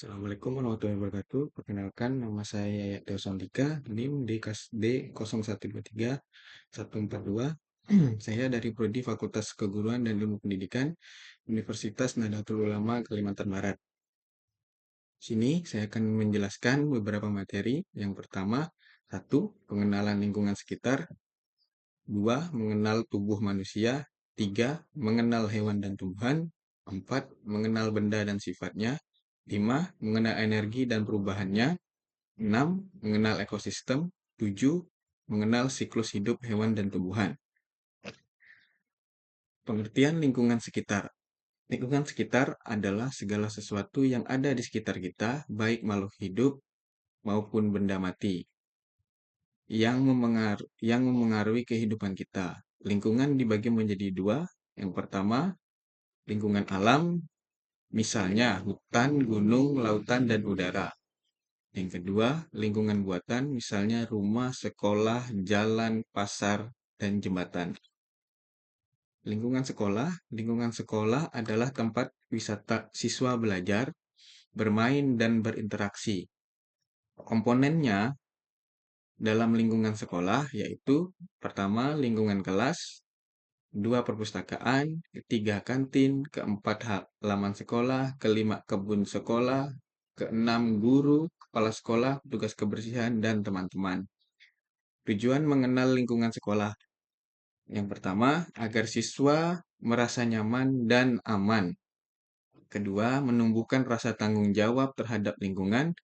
Assalamualaikum warahmatullahi wabarakatuh. Perkenalkan, nama saya Yayat Dewa Santika, NIM D 0123-142. Saya dari Prodi Fakultas Keguruan dan Ilmu Pendidikan, Universitas Nahdlatul Ulama Kalimantan Barat. Sini saya akan menjelaskan beberapa materi. Yang pertama, satu, pengenalan lingkungan sekitar. Dua, mengenal tubuh manusia. Tiga, mengenal hewan dan tumbuhan. Empat, mengenal benda dan sifatnya. Lima, mengenal energi dan perubahannya. 6. Mengenal ekosistem. 7. Mengenal siklus hidup hewan dan tumbuhan. Pengertian lingkungan sekitar. Lingkungan sekitar adalah segala sesuatu yang ada di sekitar kita, baik makhluk hidup maupun benda mati, yang memengaruhi kehidupan kita. Lingkungan dibagi menjadi dua. Yang pertama, lingkungan alam, misalnya hutan, gunung, lautan, dan udara. Yang kedua, lingkungan buatan, misalnya rumah, sekolah, jalan, pasar, dan jembatan. Lingkungan sekolah adalah tempat wisata siswa belajar, bermain, dan berinteraksi. Komponennya dalam lingkungan sekolah yaitu pertama, lingkungan kelas, dua, perpustakaan, ketiga, kantin, keempat, halaman sekolah, kelima, kebun sekolah, keenam, guru, kepala sekolah, petugas kebersihan, dan teman-teman. Tujuan mengenal lingkungan sekolah. Yang pertama, agar siswa merasa nyaman dan aman. Kedua, menumbuhkan rasa tanggung jawab terhadap lingkungan.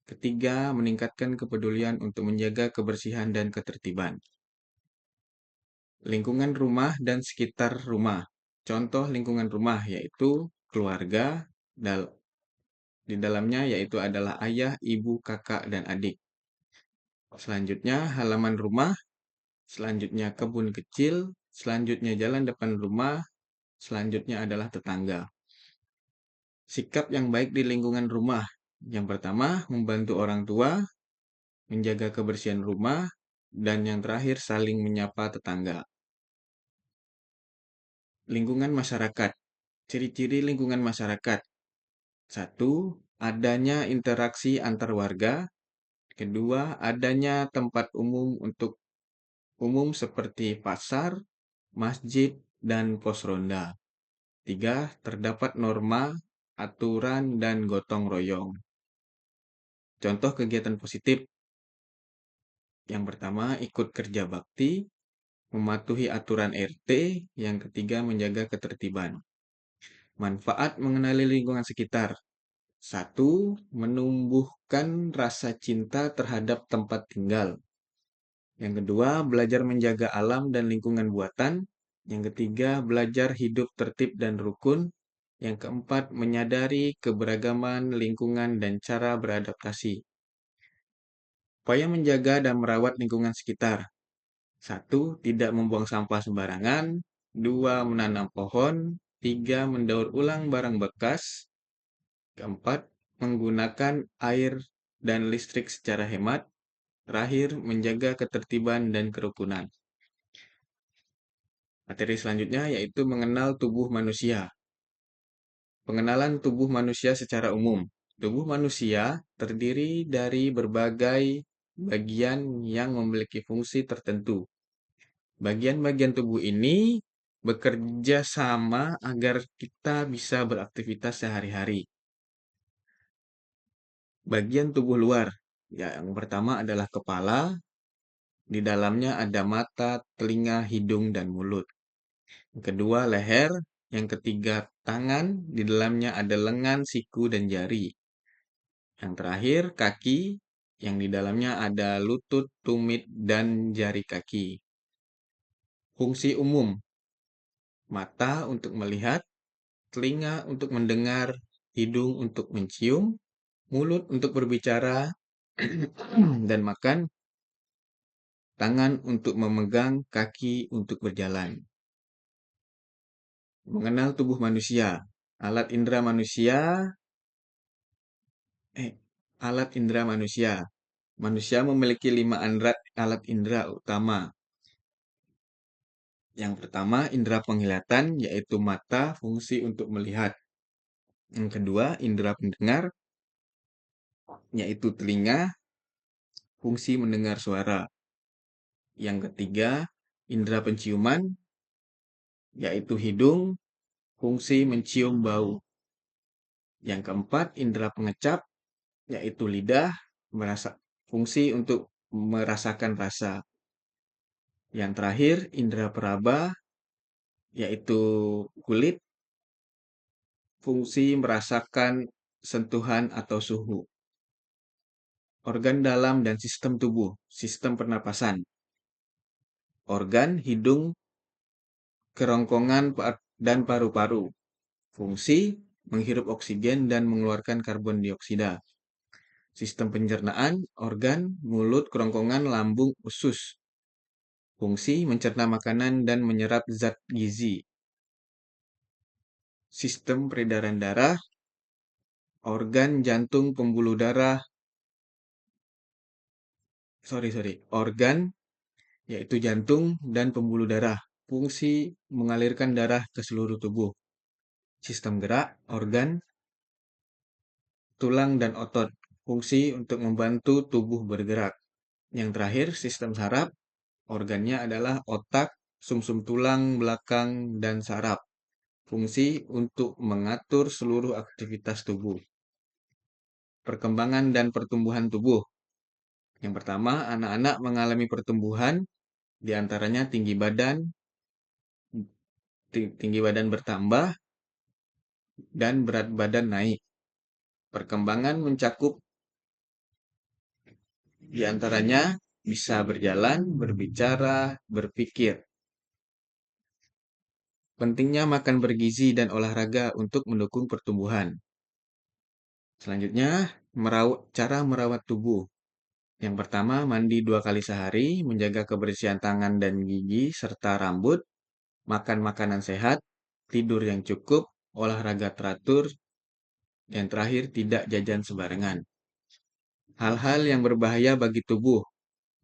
Ketiga, meningkatkan kepedulian untuk menjaga kebersihan dan ketertiban. Lingkungan rumah dan sekitar rumah. Contoh lingkungan rumah yaitu keluarga, di dalamnya yaitu adalah ayah, ibu, kakak, dan adik. Selanjutnya, halaman rumah. Selanjutnya, kebun kecil. Selanjutnya, jalan depan rumah. Selanjutnya adalah tetangga. Sikap yang baik di lingkungan rumah. Yang pertama, membantu orang tua, menjaga kebersihan rumah, dan yang terakhir, saling menyapa tetangga. Lingkungan masyarakat. Ciri-ciri lingkungan masyarakat. Satu, adanya interaksi antar warga. Kedua, adanya tempat umum seperti pasar, masjid, dan pos ronda. Tiga, terdapat norma, aturan, dan gotong royong. Contoh kegiatan positif. Yang pertama, ikut kerja bakti, mematuhi aturan RT. Yang ketiga, menjaga ketertiban. Manfaat mengenali lingkungan sekitar. Satu, menumbuhkan rasa cinta terhadap tempat tinggal. Yang kedua, belajar menjaga alam dan lingkungan buatan. Yang ketiga, belajar hidup tertib dan rukun. Yang keempat, menyadari keberagaman lingkungan dan cara beradaptasi. Upaya menjaga dan merawat lingkungan sekitar. Satu, tidak membuang sampah sembarangan. Dua, menanam pohon. Tiga, mendaur ulang barang bekas. Keempat, menggunakan air dan listrik secara hemat. Terakhir, menjaga ketertiban dan kerukunan. Materi selanjutnya yaitu mengenal tubuh manusia. Pengenalan tubuh manusia secara umum. Tubuh manusia terdiri dari berbagai bagian yang memiliki fungsi tertentu. Bagian-bagian tubuh ini bekerja sama agar kita bisa beraktivitas sehari-hari. Bagian tubuh luar, yang pertama adalah kepala, di dalamnya ada mata, telinga, hidung, dan mulut. Yang kedua, leher. Yang ketiga, tangan. Di dalamnya ada lengan, siku, dan jari. Yang terakhir, kaki. Yang di dalamnya ada lutut, tumit, dan jari kaki. Fungsi umum. Mata untuk melihat, telinga untuk mendengar, hidung untuk mencium, mulut untuk berbicara, dan makan, tangan untuk memegang, kaki untuk berjalan. Mengenal tubuh manusia. Alat indera manusia. Alat indera manusia. Manusia memiliki 5 alat indera utama. Yang pertama, indera penglihatan, yaitu mata, fungsi untuk melihat. Yang kedua, indera pendengar, yaitu telinga, fungsi mendengar suara. Yang ketiga, indera penciuman, yaitu hidung, fungsi mencium bau. Yang keempat, indera pengecap, yaitu lidah, fungsi untuk merasakan rasa. Yang terakhir, indera peraba, yaitu kulit, fungsi merasakan sentuhan atau suhu. Organ dalam dan sistem tubuh, sistem pernapasan. Organ, hidung, kerongkongan, dan paru-paru. Fungsi, menghirup oksigen dan mengeluarkan karbon dioksida. Sistem pencernaan, organ, mulut, kerongkongan, lambung, usus. Fungsi, mencerna makanan dan menyerap zat gizi. Sistem peredaran darah, organ, jantung, pembuluh darah, organ, yaitu jantung dan pembuluh darah. Fungsi, mengalirkan darah ke seluruh tubuh. Sistem gerak, organ, tulang dan otot. Fungsi untuk membantu tubuh bergerak. Yang terakhir, sistem saraf, organnya adalah otak, sumsum tulang belakang, dan saraf. Fungsi untuk mengatur seluruh aktivitas tubuh. Perkembangan dan pertumbuhan tubuh. Yang pertama, anak-anak mengalami pertumbuhan, diantaranya tinggi badan bertambah, dan berat badan naik. Perkembangan mencakup diantaranya bisa berjalan, berbicara, berpikir. Pentingnya makan bergizi dan olahraga untuk mendukung pertumbuhan. Selanjutnya, cara merawat tubuh. Yang pertama, mandi 2 kali sehari, menjaga kebersihan tangan dan gigi, serta rambut, makan makanan sehat, tidur yang cukup, olahraga teratur, yang terakhir tidak jajan sembarangan. Hal-hal yang berbahaya bagi tubuh,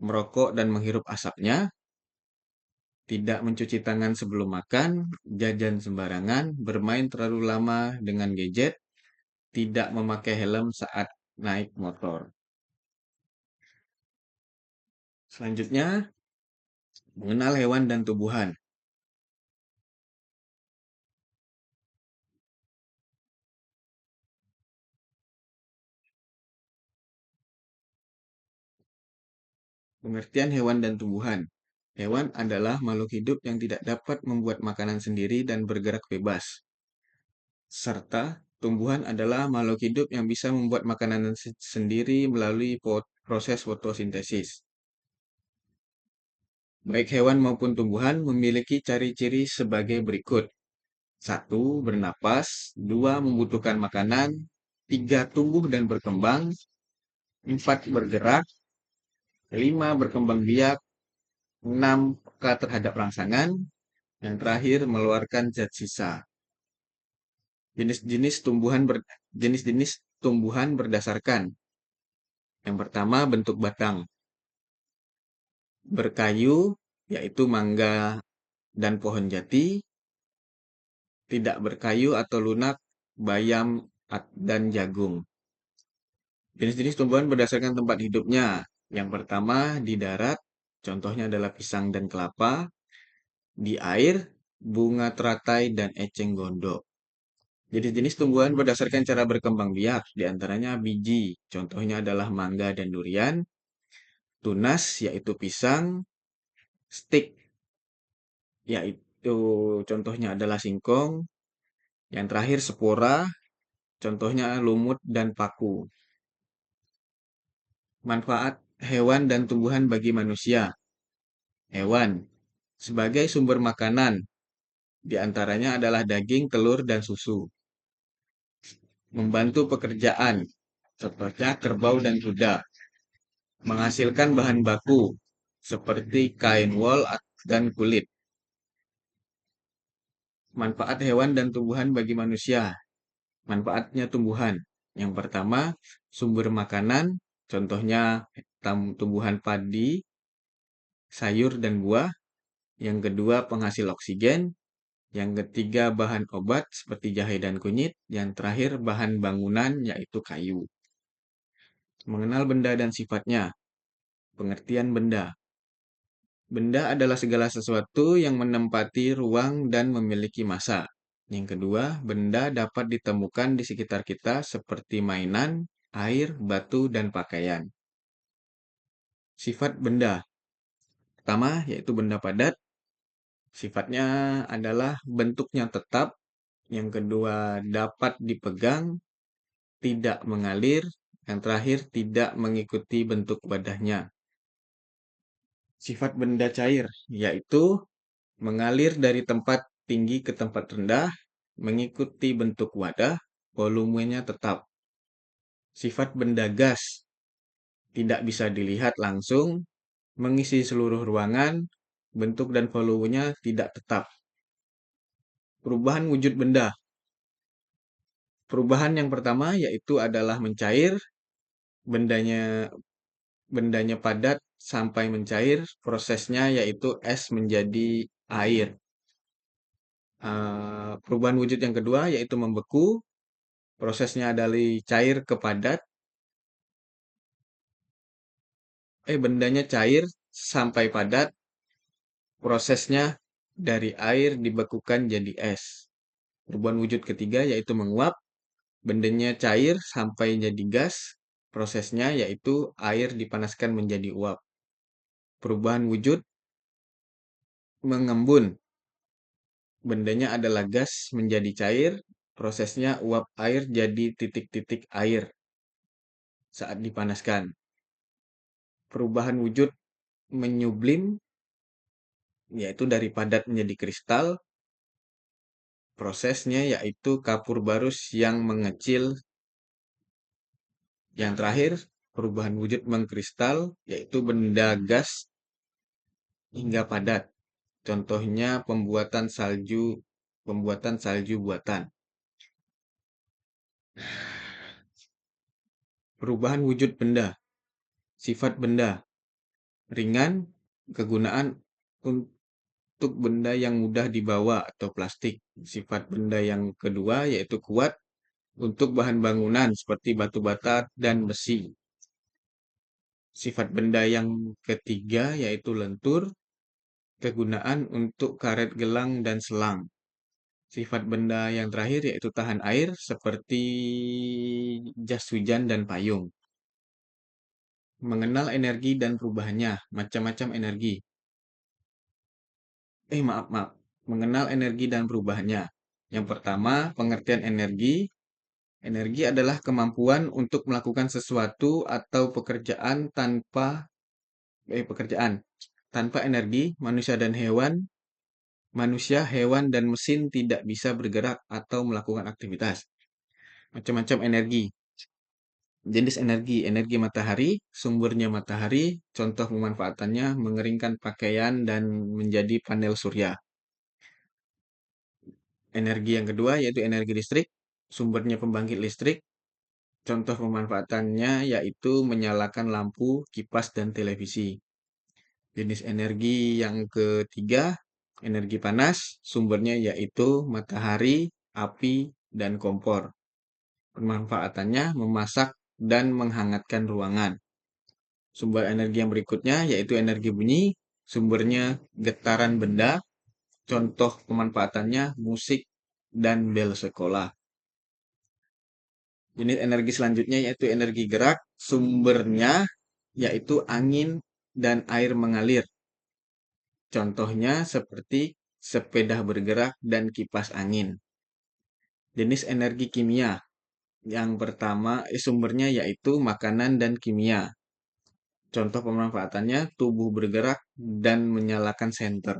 merokok dan menghirup asapnya, tidak mencuci tangan sebelum makan, jajan sembarangan, bermain terlalu lama dengan gadget, tidak memakai helm saat naik motor. Selanjutnya, mengenal hewan dan tumbuhan. Pengertian hewan dan tumbuhan. Hewan adalah makhluk hidup yang tidak dapat membuat makanan sendiri dan bergerak bebas. Serta tumbuhan adalah makhluk hidup yang bisa membuat makanan sendiri melalui proses fotosintesis. Baik hewan maupun tumbuhan memiliki ciri-ciri sebagai berikut. 1. Bernapas. 2. Membutuhkan makanan. 3. Tumbuh dan berkembang. 4. Bergerak. 5. Berkembang biak. 6. Peka terhadap rangsangan. Yang terakhir, mengeluarkan zat sisa. Jenis-jenis tumbuhan berdasarkan. Yang pertama, bentuk batang. Berkayu, yaitu mangga dan pohon jati. Tidak berkayu atau lunak, bayam dan jagung. Jenis-jenis tumbuhan berdasarkan tempat hidupnya. Yang pertama, di darat, contohnya adalah pisang dan kelapa. Di air, bunga teratai dan eceng gondok. Jenis-jenis tumbuhan berdasarkan cara berkembang biak, diantaranya biji, contohnya adalah mangga dan durian. Tunas, yaitu pisang. Stik, yaitu contohnya adalah singkong. Yang terakhir spora, contohnya lumut dan paku. Manfaat hewan dan tumbuhan bagi manusia. Hewan sebagai sumber makanan, diantaranya adalah daging, telur, dan susu. Membantu pekerjaan, seperti kerbau dan kuda. Menghasilkan bahan baku, seperti kain wol dan kulit. Manfaat hewan dan tumbuhan bagi manusia. Manfaatnya tumbuhan. Yang pertama, sumber makanan, contohnya tumbuhan padi, sayur dan buah. Yang kedua, penghasil oksigen. Yang ketiga, bahan obat seperti jahe dan kunyit. Yang terakhir, bahan bangunan yaitu kayu. Mengenal benda dan sifatnya. Pengertian benda. Benda adalah segala sesuatu yang menempati ruang dan memiliki massa. Yang kedua, benda dapat ditemukan di sekitar kita seperti mainan, air, batu, dan pakaian. Sifat benda. Pertama, yaitu benda padat. Sifatnya adalah bentuknya tetap. Yang kedua, dapat dipegang, tidak mengalir. Yang terakhir, tidak mengikuti bentuk wadahnya. Sifat benda cair, yaitu mengalir dari tempat tinggi ke tempat rendah, mengikuti bentuk wadah, volumenya tetap. Sifat benda gas, tidak bisa dilihat langsung, mengisi seluruh ruangan, bentuk dan volumenya tidak tetap. Perubahan wujud benda. Perubahan yang pertama yaitu adalah mencair, bendanya bendanya padat sampai mencair, prosesnya yaitu es menjadi air. Perubahan wujud yang kedua yaitu membeku, prosesnya dari cair ke padat. Bendanya cair sampai padat, prosesnya dari air dibekukan jadi es. Perubahan wujud ketiga yaitu menguap, bendanya cair sampai jadi gas, prosesnya yaitu air dipanaskan menjadi uap. Perubahan wujud mengembun, bendanya adalah gas menjadi cair, prosesnya uap air jadi titik-titik air saat dipanaskan. Perubahan wujud menyublim, yaitu dari padat menjadi kristal, prosesnya yaitu kapur barus yang mengecil. Yang terakhir, perubahan wujud mengkristal, yaitu benda gas hingga padat. Contohnya pembuatan salju buatan. Perubahan wujud benda. Sifat benda. Ringan, kegunaan untuk benda yang mudah dibawa atau plastik. Sifat benda yang kedua yaitu kuat untuk bahan bangunan seperti batu bata dan besi. Sifat benda yang ketiga yaitu lentur, kegunaan untuk karet gelang dan selang. Sifat benda yang terakhir yaitu tahan air seperti jas hujan dan payung. Mengenal energi dan perubahannya, macam-macam energi. Maaf. Mengenal energi dan perubahannya. Yang pertama, pengertian energi. Energi adalah kemampuan untuk melakukan sesuatu atau pekerjaan tanpa energi, manusia, hewan, dan mesin tidak bisa bergerak atau melakukan aktivitas. Macam-macam energi. Jenis energi, energi matahari, sumbernya matahari, contoh pemanfaatannya mengeringkan pakaian dan menjadi panel surya. Energi yang kedua yaitu energi listrik, sumbernya pembangkit listrik, contoh pemanfaatannya yaitu menyalakan lampu, kipas, dan televisi. Jenis energi yang ketiga, energi panas, sumbernya yaitu matahari, api, dan kompor. Pemanfaatannya memasak dan menghangatkan ruangan. Sumber energi yang berikutnya yaitu energi bunyi, sumbernya getaran benda, contoh pemanfaatannya musik dan bel sekolah. Jenis energi selanjutnya yaitu energi gerak, sumbernya yaitu angin dan air mengalir. Contohnya seperti sepeda bergerak dan kipas angin. Jenis energi kimia. Yang pertama, sumbernya yaitu makanan dan kimia. Contoh pemanfaatannya tubuh bergerak dan menyalakan senter.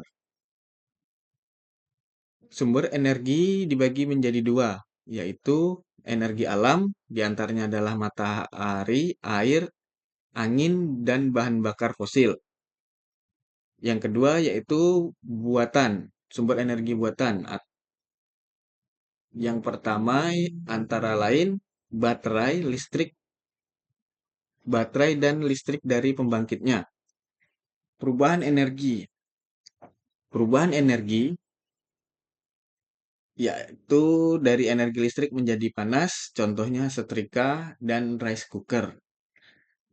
Sumber energi dibagi menjadi dua, yaitu energi alam, diantaranya adalah matahari, air, angin, dan bahan bakar fosil. Yang kedua yaitu buatan, sumber energi buatan. Yang pertama antara lain baterai dan listrik dari pembangkitnya. Perubahan energi. Perubahan energi yaitu dari energi listrik menjadi panas, contohnya setrika dan rice cooker.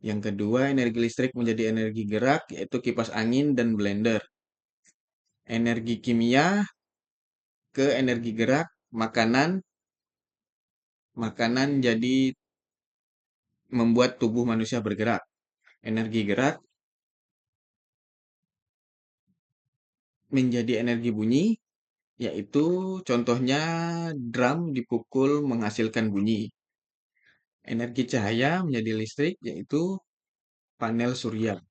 Yang kedua, energi listrik menjadi energi gerak, yaitu kipas angin dan blender. Energi kimia ke energi gerak, makanan. Makanan jadi membuat tubuh manusia bergerak. Energi gerak menjadi energi bunyi, yaitu contohnya drum dipukul menghasilkan bunyi. Energi cahaya menjadi listrik, yaitu panel surya.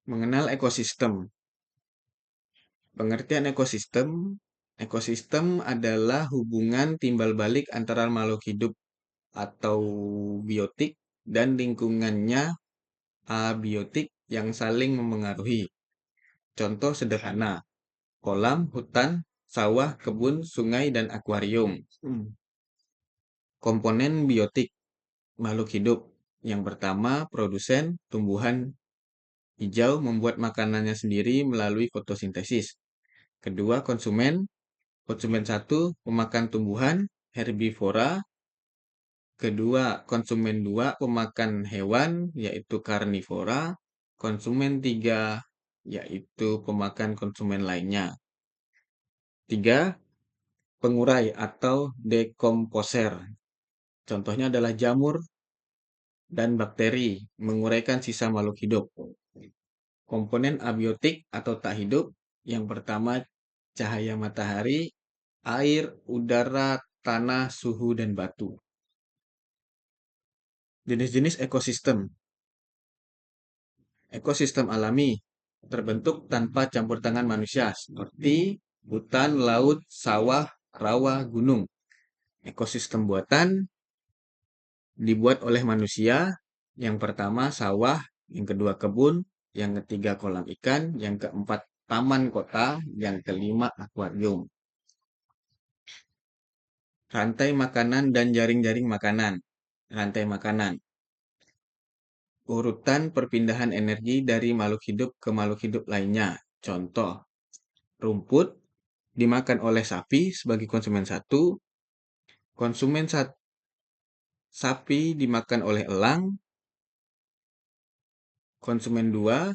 Mengenal ekosistem. Pengertian ekosistem. Ekosistem adalah hubungan timbal balik antara makhluk hidup atau biotik dan lingkungannya abiotik yang saling memengaruhi. Contoh sederhana, kolam, hutan, sawah, kebun, sungai, dan akuarium. Komponen biotik makhluk hidup. Yang pertama, produsen tumbuhan hijau membuat makanannya sendiri melalui fotosintesis. Kedua, konsumen. Konsumen satu, pemakan tumbuhan, herbivora. Kedua, konsumen dua, pemakan hewan, yaitu karnivora. Konsumen tiga, yaitu pemakan konsumen lainnya. Tiga, pengurai atau dekomposer. Contohnya adalah jamur dan bakteri, menguraikan sisa makhluk hidup. Komponen abiotik atau tak hidup, yang pertama cahaya matahari, air, udara, tanah, suhu, dan batu. Jenis-jenis ekosistem. Ekosistem alami terbentuk tanpa campur tangan manusia, seperti hutan, laut, sawah, rawa, gunung. Ekosistem buatan dibuat oleh manusia. Yang pertama sawah, yang kedua kebun, yang ketiga kolam ikan, yang keempat taman kota, yang kelima akuarium. Rantai makanan dan jaring-jaring makanan. Rantai makanan. Urutan perpindahan energi dari makhluk hidup ke makhluk hidup lainnya. Contoh, rumput dimakan oleh sapi sebagai konsumen satu, konsumen sapi dimakan oleh elang, konsumen dua,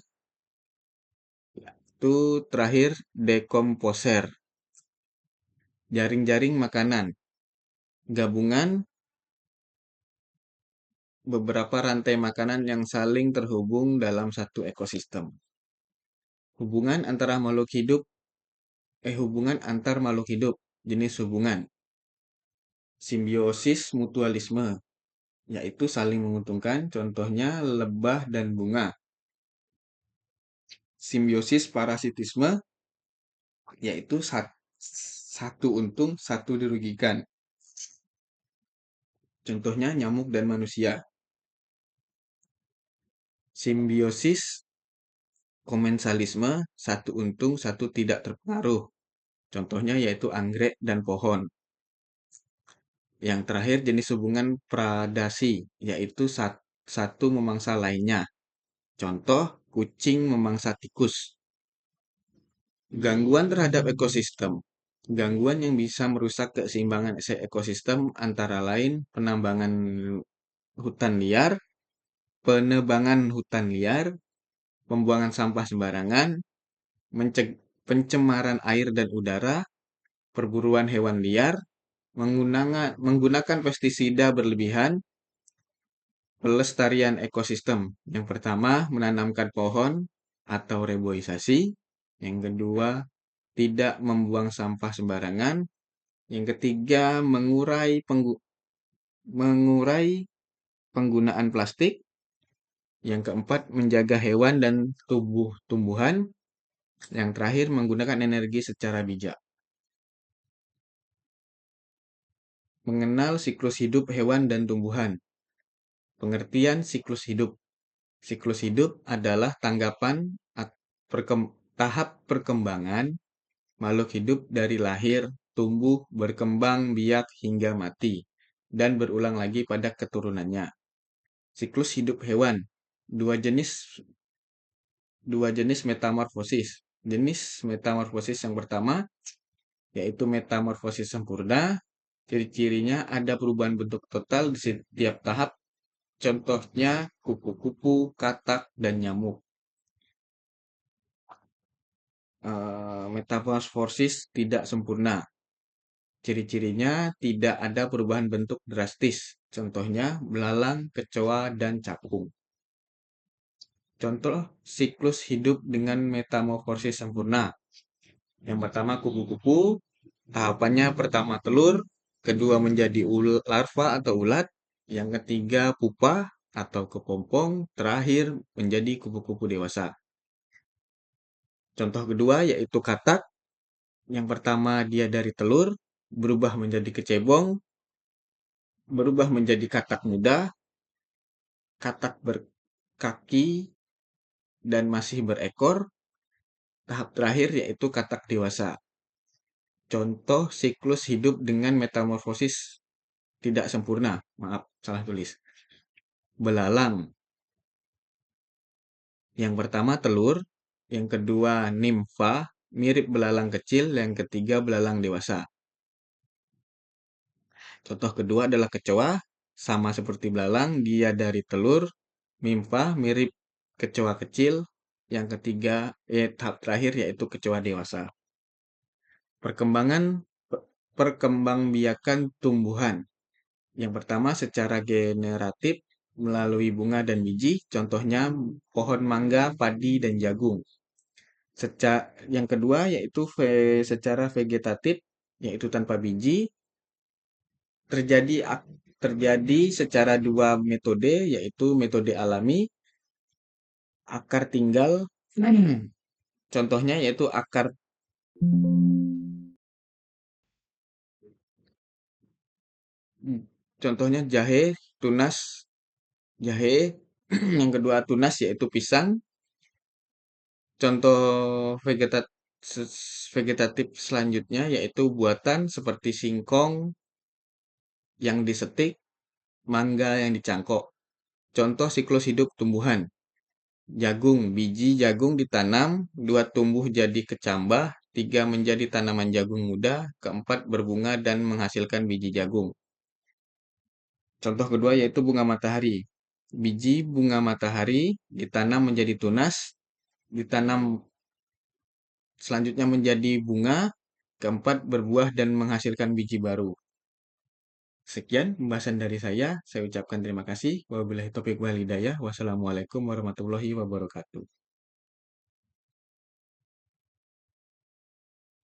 itu terakhir dekomposer. Jaring-jaring makanan. Gabungan beberapa rantai makanan yang saling terhubung dalam satu ekosistem. Hubungan antara makhluk hidup, hubungan antar makhluk hidup, jenis hubungan. Simbiosis mutualisme, yaitu saling menguntungkan, contohnya lebah dan bunga. Simbiosis parasitisme, yaitu satu untung, satu dirugikan. Contohnya nyamuk dan manusia. Simbiosis komensalisme, satu untung, satu tidak terpengaruh. Contohnya yaitu anggrek dan pohon. Yang terakhir jenis hubungan predasi, yaitu satu memangsa lainnya. Contoh, kucing memangsa tikus. Gangguan terhadap ekosistem. Gangguan yang bisa merusak keseimbangan ekosistem antara lain penambangan hutan liar, penebangan hutan liar, pembuangan sampah sembarangan, pencemaran air dan udara, perburuan hewan liar, menggunakan pestisida berlebihan, pelestarian ekosistem. Yang pertama, menanamkan pohon atau reboisasi. Yang kedua, tidak membuang sampah sembarangan. Yang ketiga, mengurai penggunaan plastik. Yang keempat, menjaga hewan dan tumbuhan. Yang terakhir, menggunakan energi secara bijak. Mengenal siklus hidup hewan dan tumbuhan. Pengertian siklus hidup. Siklus hidup adalah tahap perkembangan makhluk hidup dari lahir, tumbuh, berkembang biak hingga mati, dan berulang lagi pada keturunannya. Siklus hidup hewan. Dua jenis metamorfosis. Jenis metamorfosis yang pertama, yaitu metamorfosis sempurna. Ciri-cirinya ada perubahan bentuk total di setiap tahap, contohnya kupu-kupu, katak, dan nyamuk. Metamorfosis tidak sempurna. Ciri-cirinya tidak ada perubahan bentuk drastis, contohnya belalang, kecoa, dan capung. Contoh siklus hidup dengan metamorfosis sempurna. Yang pertama kupu-kupu, tahapannya pertama telur, kedua menjadi larva atau ulat, yang ketiga pupa atau kepompong, terakhir menjadi kupu-kupu dewasa. Contoh kedua yaitu katak. Yang pertama dia dari telur, berubah menjadi kecebong, berubah menjadi katak muda, katak berkaki, dan masih berekor. Tahap terakhir yaitu katak dewasa. Contoh siklus hidup dengan metamorfosis tidak sempurna. Maaf, salah tulis. Belalang. Yang pertama telur, yang kedua nimfa, mirip belalang kecil, yang ketiga belalang dewasa. Contoh kedua adalah kecoa, sama seperti belalang, dia dari telur, nimfa, mirip kecoa kecil, yang ketiga, tahap terakhir yaitu kecoa dewasa. Perkembangbiakan tumbuhan. Yang pertama secara generatif melalui bunga dan biji, contohnya pohon mangga, padi, dan jagung. Yang kedua yaitu secara vegetatif, yaitu tanpa biji, terjadi terjadi secara dua metode, yaitu metode alami, akar tinggal. Contohnya yaitu contohnya jahe, tunas, jahe. Yang kedua tunas yaitu pisang. Contoh vegetatif selanjutnya yaitu buatan seperti singkong yang disetik, mangga yang dicangkok. Contoh siklus hidup tumbuhan. Jagung, biji jagung ditanam, dua tumbuh jadi kecambah, tiga menjadi tanaman jagung muda, keempat berbunga dan menghasilkan biji jagung. Contoh kedua yaitu bunga matahari. Biji bunga matahari ditanam menjadi tunas, ditanam selanjutnya menjadi bunga, keempat berbuah dan menghasilkan biji baru. Sekian pembahasan dari saya ucapkan terima kasih. Wabillahi taufiq wal hidayah. Wassalamualaikum warahmatullahi wabarakatuh.